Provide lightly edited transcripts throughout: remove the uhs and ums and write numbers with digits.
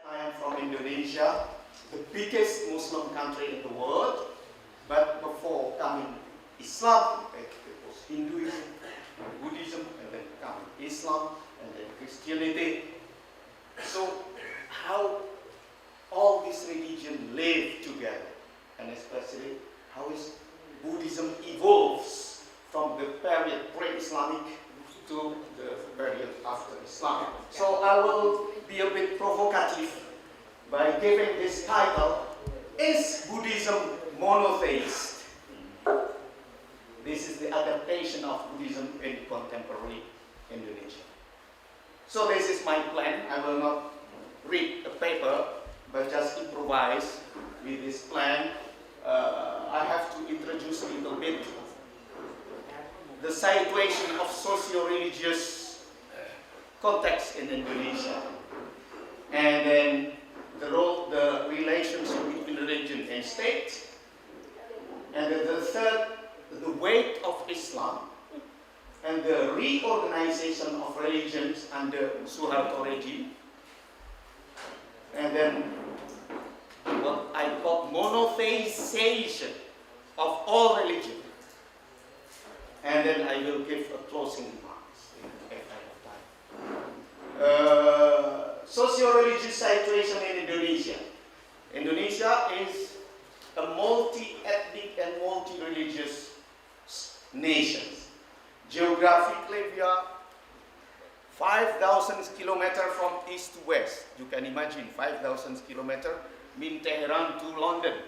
I am from Indonesia, the biggest Muslim country in the world. But before coming Islam, it was Hinduism, Buddhism, and then coming Islam, and then Christianity. So how all these religions live together, and especially how is Buddhism evolves from the period pre-Islamic to the period after Islam. So I will be a bit provocative by giving this title, Is Buddhism Monotheist? This is the adaptation of Buddhism in contemporary Indonesia. So this is my plan. I will not read a paper, but just improvise with this plan. I have to introduce a little bit the situation of socio-religious context in Indonesia, and then the relationship between religion and state, and then the third, the weight of Islam, and the reorganization of religions under Suharto regime, and then what I call monotheization of all religion. And then I will give a closing remarks if I have time. Socio-religious situation in Indonesia. Indonesia is a multi-ethnic and multi-religious nation. Geographically, we are 5,000 kilometers from east to west. You can imagine 5,000 kilometers mean Tehran to London.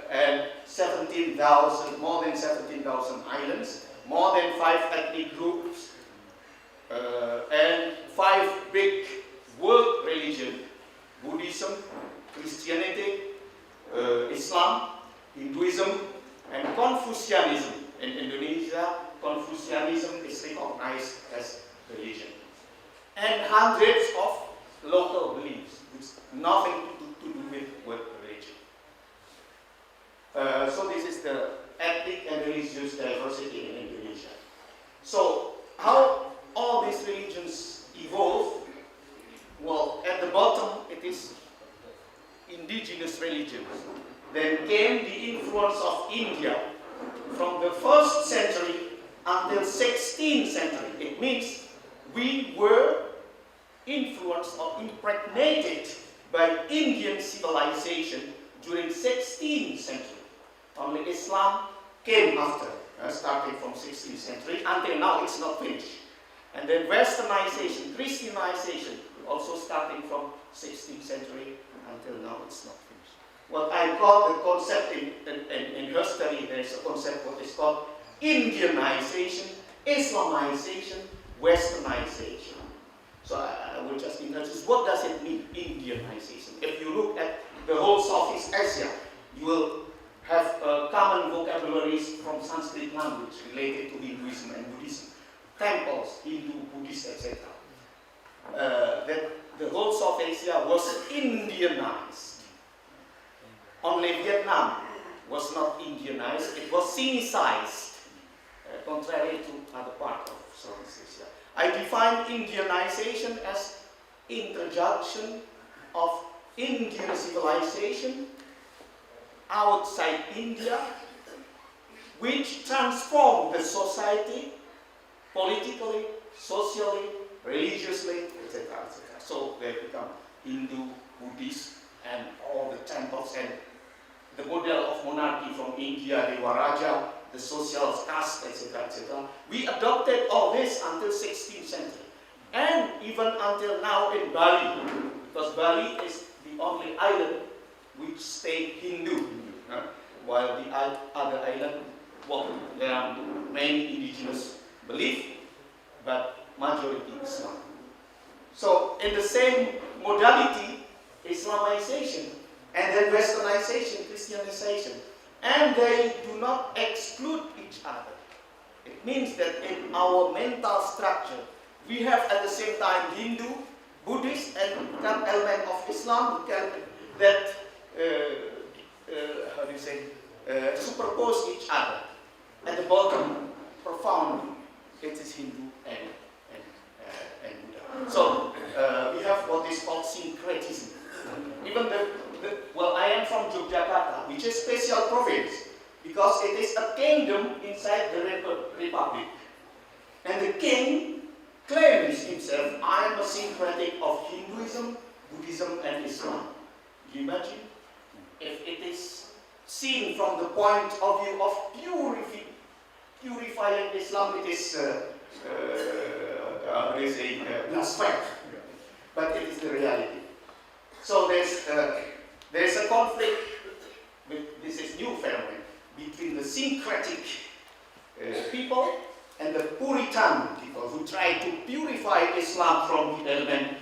And more than 17,000 islands, more than 5 ethnic groups, and 5 big world religions: Buddhism, Christianity, Islam, Hinduism, and Confucianism. In Indonesia, Confucianism is recognized as religion. And hundreds of local beliefs, which nothing to do with religion. So this is the ethnic and religious diversity in Indonesia. So how all these religions evolve? Well, at the bottom it is indigenous religions. Then came the influence of India from the 1st century until 16th century. It means we were influenced or impregnated by Indian civilization during 16th century. Only Islam came after, starting from 16th century until now it's not finished. And then Westernization, Christianization, also starting from 16th century until now it's not finished. What I call the concept in history, there's a concept what is called Indianization, Islamization, Westernization. So I will just introduce what does it mean, Indianization. If you look at the whole Southeast Asia, you will have common vocabularies from Sanskrit language related to Hinduism and Buddhism. Temples, Hindu, Buddhist, etc. That the whole South Asia was Indianized. Only Vietnam was not Indianized, it was Sinicized, contrary to other parts of Southeast Asia. I define Indianization as introduction of Indian civilization outside India, which transformed the society politically, socially, religiously, etc., etc. So they become Hindu, Buddhist, and all the temples, and the model of monarchy from India, Dewa Raja, the social caste, etc., etc. We adopted all this until 16th century, and even until now in Bali, because Bali is the only island which stayed Hindu, while the other island, well, there are many indigenous beliefs, but majority Islam. So in the same modality, Islamization and then Westernization, Christianization, and they do not exclude each other. It means that in our mental structure, we have at the same time Hindu, Buddhist, and some element of Islam that superpose each other. At the bottom, profoundly, it is Hindu and Buddha. So we have what is called kingdom inside the republic. And the king claims himself, I am a syncretic of Hinduism, Buddhism, and Islam. Do you imagine? If it is seen from the point of view of purifying Islam, it is blasphemy. But it is the reality. So there's a conflict with this new phenomenon between the syncretic people and the Puritan people who try to purify Islam from the element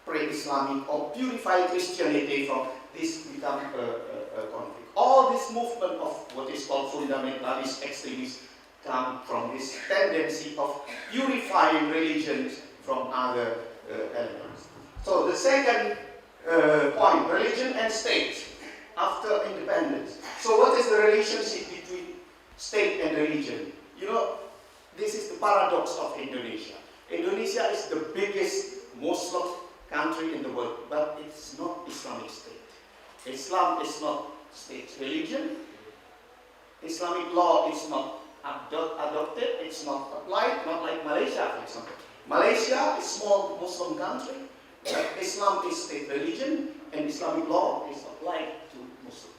pre-Islamic or purify Christianity from this become a conflict. All this movement of what is called fundamentalist extremists come from this tendency of purifying religions from other elements. So the second point, religion and state after independence. So what is the relationship between state and religion? You know, this is the paradox of Indonesia. Indonesia is the biggest Muslim country in the world, but it's not Islamic state. Islam is not state religion. Islamic law is not adopted, it's not applied, not like Malaysia, for example. Malaysia is a small Muslim country, but Islam is state religion, and Islamic law is applied to Muslim.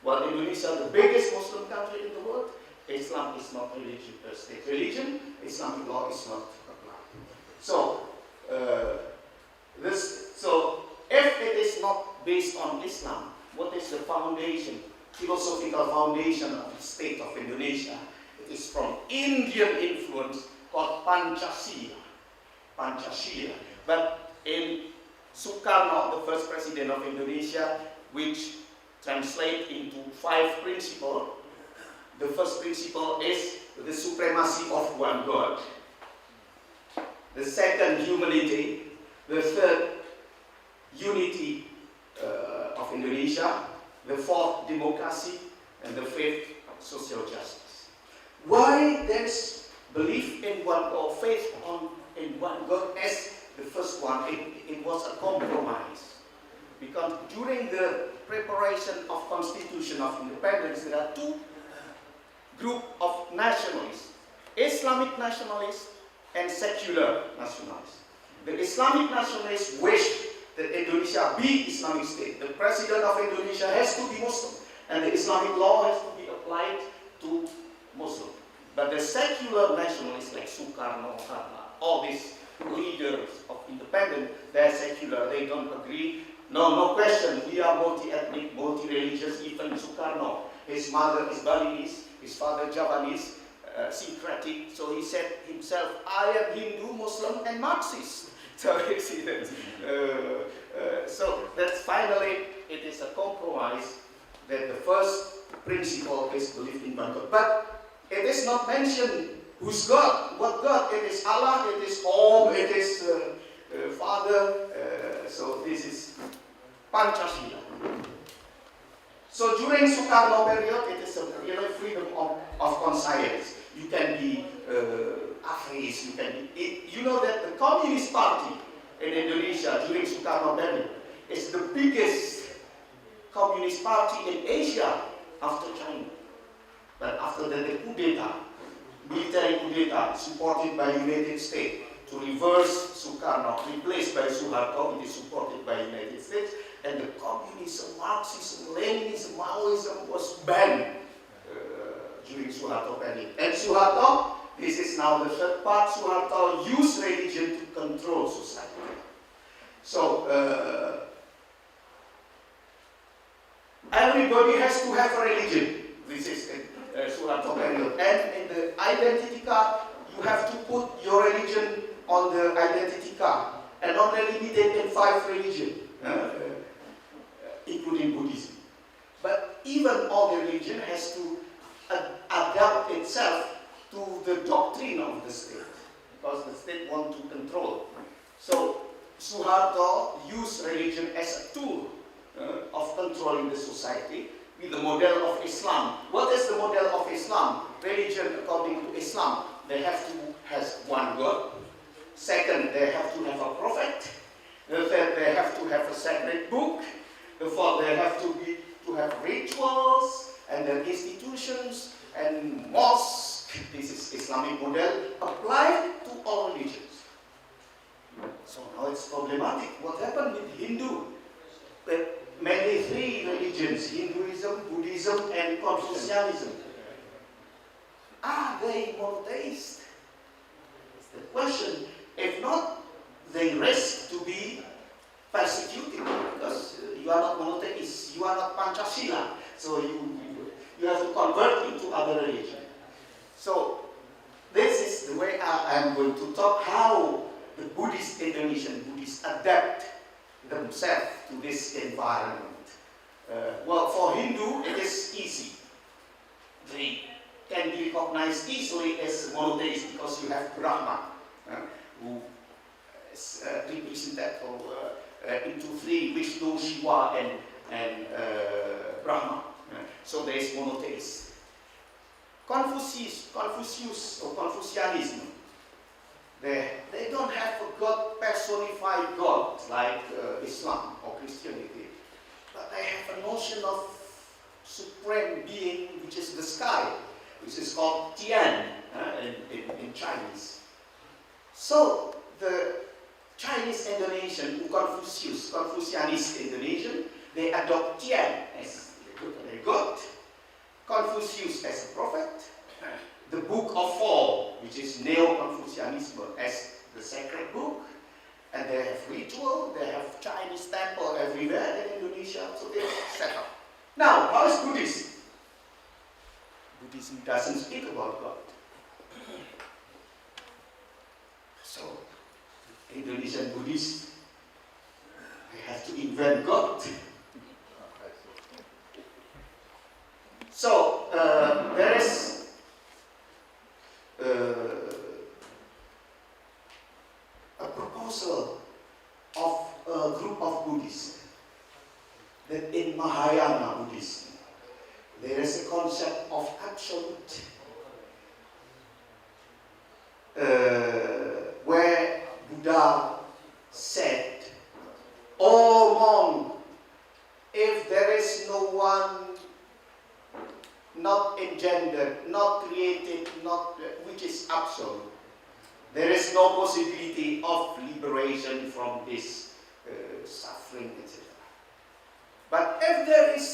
While Indonesia, the biggest Muslim country in the world, Islam is not religion, state religion, Islamic law is not applied. So, if it is not based on Islam, what is the foundation, philosophical foundation of the state of Indonesia? It is from Indian influence called Pancasila. But in Sukarno, the first president of Indonesia, which translate into 5 principles. The first principle is the supremacy of one God. The second, humanity. The third, unity of Indonesia. The fourth, democracy. And the fifth, social justice. Why there's belief in one or faith in one God as the first one? It was a compromise. Because during the preparation of Constitution of Independence, there are 2 groups of nationalists, Islamic nationalists and secular nationalists. The Islamic nationalists wish that Indonesia be Islamic state. The president of Indonesia has to be Muslim, and the Islamic law has to be applied to Muslim. But the secular nationalists like Sukarno, all these leaders of independence, they're secular, they don't agree. No question, we are multi-ethnic, multi-religious, even Sukarno. His mother is Balinese, his father Javanese, syncretic, so he said himself, I am Hindu, Muslim, and Marxist. So you see that. So that's finally, it is a compromise that the first principle is belief in one God. But it is not mentioned who's God, what God. It is Allah, it is Om, it is Father. So this is Pancasila. So during Sukarno period, it is a real freedom of conscience. You can be atheist, you can be... You know that the Communist Party in Indonesia during Sukarno period is the biggest Communist Party in Asia after China. But after the military coup d'etat supported by United States to reverse Sukarno, replaced by Suharto, it is supported by United States, and the communism, Marxism, Leninism, Maoism was banned during Suharto period. And Suharto, this is now the third part, Suharto used religion to control society. So, everybody has to have a religion. This is Suharto period. And in the identity card, you have to put your religion on the identity card. And only limited in 5 religions, including Buddhism. But even all the religion has to adapt itself to the doctrine of the state, because the state wants to control. So Suharto used religion as a tool of controlling the society with the model of Islam. What is the model of Islam? Religion, according to Islam, they have to have one God. Second, they have to have a prophet. The third, they have to have a sacred book. The fourth, they have to have rituals and then institutions. and mosque, this is Islamic model, applied to all religions. So now it's problematic. What happened with Hindu? Mainly three religions, Hinduism, Buddhism, and Confucianism. Are they monotheist? It's the question. If not, they risk to be persecuted because you are not monotheist, you are not Pancasila, so you have to convert into other religion. So this is the way I am going to talk how the Buddhist Indonesian Buddhists adapt themselves to this environment. Well, for Hindu, it is easy. They can be recognized easily as monotheist because you have Brahma, who is represented into three, Vishnu, Shiva, and Brahma. So there is monotheist. Confucius or Confucianism, they don't have a God, personified God like Islam or Christianity, but they have a notion of supreme being, which is the sky, which is called Tian in Chinese. So the Chinese Indonesian, Confucianist Indonesian, they adopt Tian as their God, Confucius as a prophet, the Book of Fall, which is Neo-Confucianism, as the sacred book, and they have ritual, they have Chinese temple everywhere in Indonesia, so they set up. Now, how is Buddhism? Buddhism doesn't speak about God. So, Indonesian Buddhists, they have to invent God. So, there is a proposal of a group of Buddhists that in Mahayana Buddhism, there is a concept of absolute, where Buddha said, "Oh monk, if there is no one not engendered, not created, which is absolute, there is no possibility of liberation from this suffering, etc. But if there is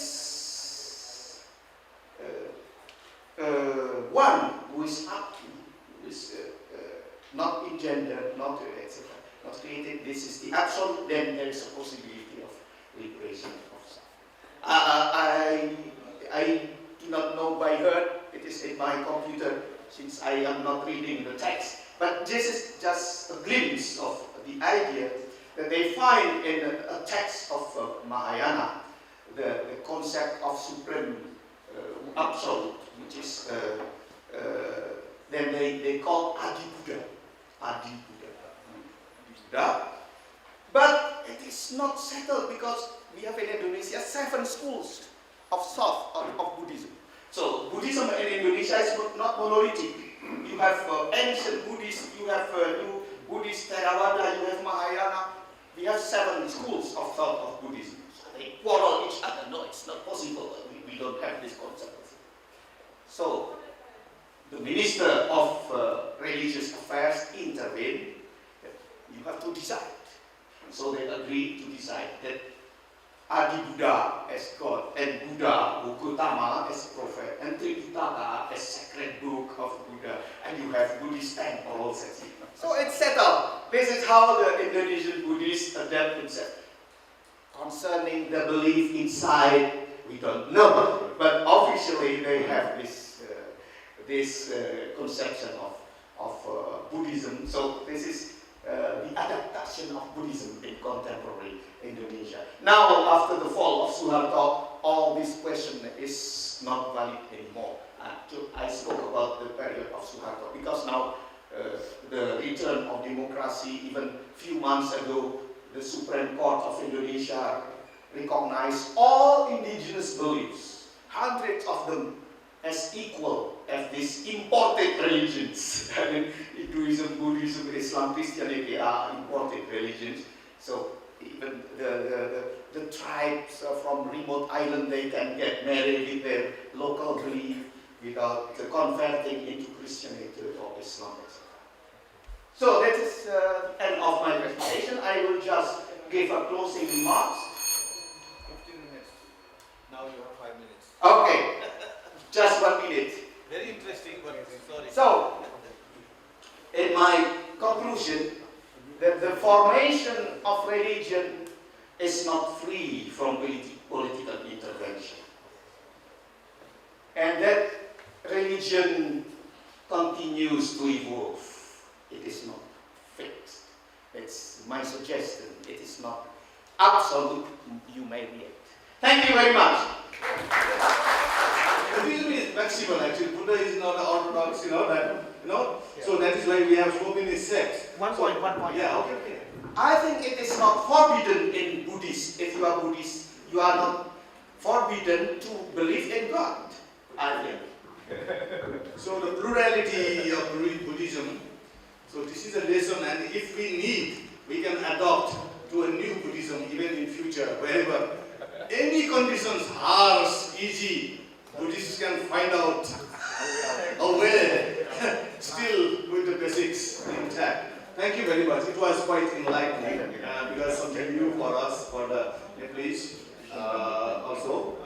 one who is up, who is not engendered, not etc., not created, this is the absolute, then there is a possibility of liberation of suffering." I do not know by heart, it is in my computer since I am not reading the text, but this is just a glimpse of the idea that they find in a text of Mahayana, the concept of supreme absolute, which is then they call Adi Buddha. But it is not settled because we have in Indonesia 7 schools of Buddhism. So Buddhism in Indonesia is not monolithic. You have ancient Buddhist, you have new Buddhist Theravada, you have Mahayana. We have 7 schools of thought of Buddhism. So they quarrel each other. No, it's not possible. We don't have this concept. So the Minister of Religious Affairs intervened. You have to decide. So they agreed to decide that Adi Buddha as God, and Buddha, Gautama as prophet, and Tripitaka as sacred book of Buddha, and you have Buddhist temples, etc. So it's settled. This is how the Indonesian Buddhists adapt themselves. Concerning the belief inside, we don't know, but officially they have this conception of Buddhism. So this is the adaptation of Buddhism in contemporary Indonesia. Now, after the fall of Suharto, all this question is not valid anymore. I spoke about the period of Suharto because now the return of democracy, even a few months ago, the Supreme Court of Indonesia recognized all indigenous beliefs, hundreds of them, as equal as these imported religions. I mean, Hinduism, Buddhism, Islam, Christianity are imported religions. So even the tribes from remote island, they can get married with their local belief. without converting into Christianity or Islam. So that is the end of my presentation. I will just give a closing remarks. 15 minutes. Now you have 5 minutes. Okay, just 1 minute. Very interesting, but sorry. So, in my conclusion, that the formation of religion is not free from political intervention. And that religion continues to evolve. It is not fixed. That's my suggestion. It is not absolute. You may react. Thank you very much. Buddhism is flexible actually. Buddha is not orthodox, Yeah. So that is why we have so many sects. One point. Yeah, okay. I think it is not forbidden in Buddhist. If you are Buddhist, you are not forbidden to believe in God, I think. So the plurality of Buddhism, so this is a lesson, and if we need, we can adopt to a new Buddhism even in future, wherever. Any conditions, harsh, easy, Buddhists can find out a way, still with the basics intact. Thank you very much. It was quite enlightening because something new for us, for the Nepalese also.